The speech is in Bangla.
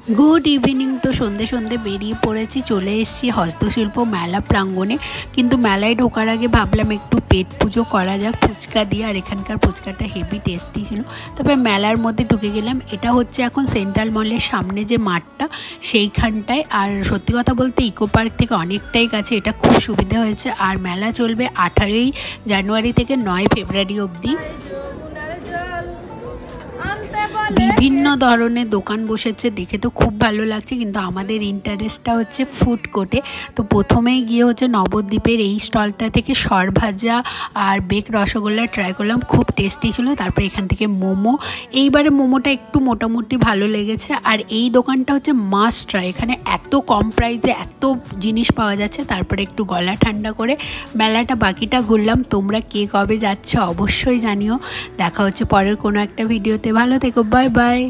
Good evening. তো সন্ধে সন্ধে বেরিয়ে পড়েছি, চলে এসেছি হস্তশিল্প মেলা প্রাঙ্গণে। কিন্তু মেলায় ঢোকার আগে ভাবলাম একটু পেট পুজো করা যাক ফুচকা দিয়ে, আর এখানকার ফুচকাটা হেভি টেস্টি ছিল। তবে মেলার মধ্যে ঢুকে গেলাম। এটা হচ্ছে এখন সেন্ট্রাল মলের সামনে যে মাঠটা সেইখানটায়। আর সত্যি কথা বলতে ইকো পার্ক থেকে অনেকটাই কাছে, এটা খুব সুবিধা হয়েছে। আর মেলা চলবে 18ই জানুয়ারি থেকে 9 ফেব্রুয়ারি অবধি। বিভিন্ন ধরনের দোকান বসেছে, দেখে তো খুব ভালো লাগছে। কিন্তু আমাদের ইন্টারেস্টটা হচ্ছে ফুড কোর্টে। তো প্রথমেই গিয়ে হচ্ছে নবদ্বীপের এই স্টলটা থেকে সরভাজা আর বেক রসগোল্লা ট্রাই করলাম, খুব টেস্টি ছিল। তারপরে এখান থেকে মোমো, এইবারে মোমোটা একটু মোটামুটি ভালো লেগেছে। আর এই দোকানটা হচ্ছে মাস্ট ট্রাই, এখানে এত কম প্রাইসে এত জিনিস পাওয়া যাচ্ছে। তারপরে একটু গলা ঠান্ডা করে মেলাটা বাকিটা ঘুরলাম। তোমরা কে কবে যাচ্ছ অবশ্যই জানিও। দেখা হচ্ছে পরের কোনো একটা ভিডিওতে। ভালো থেকো, বাই বাই।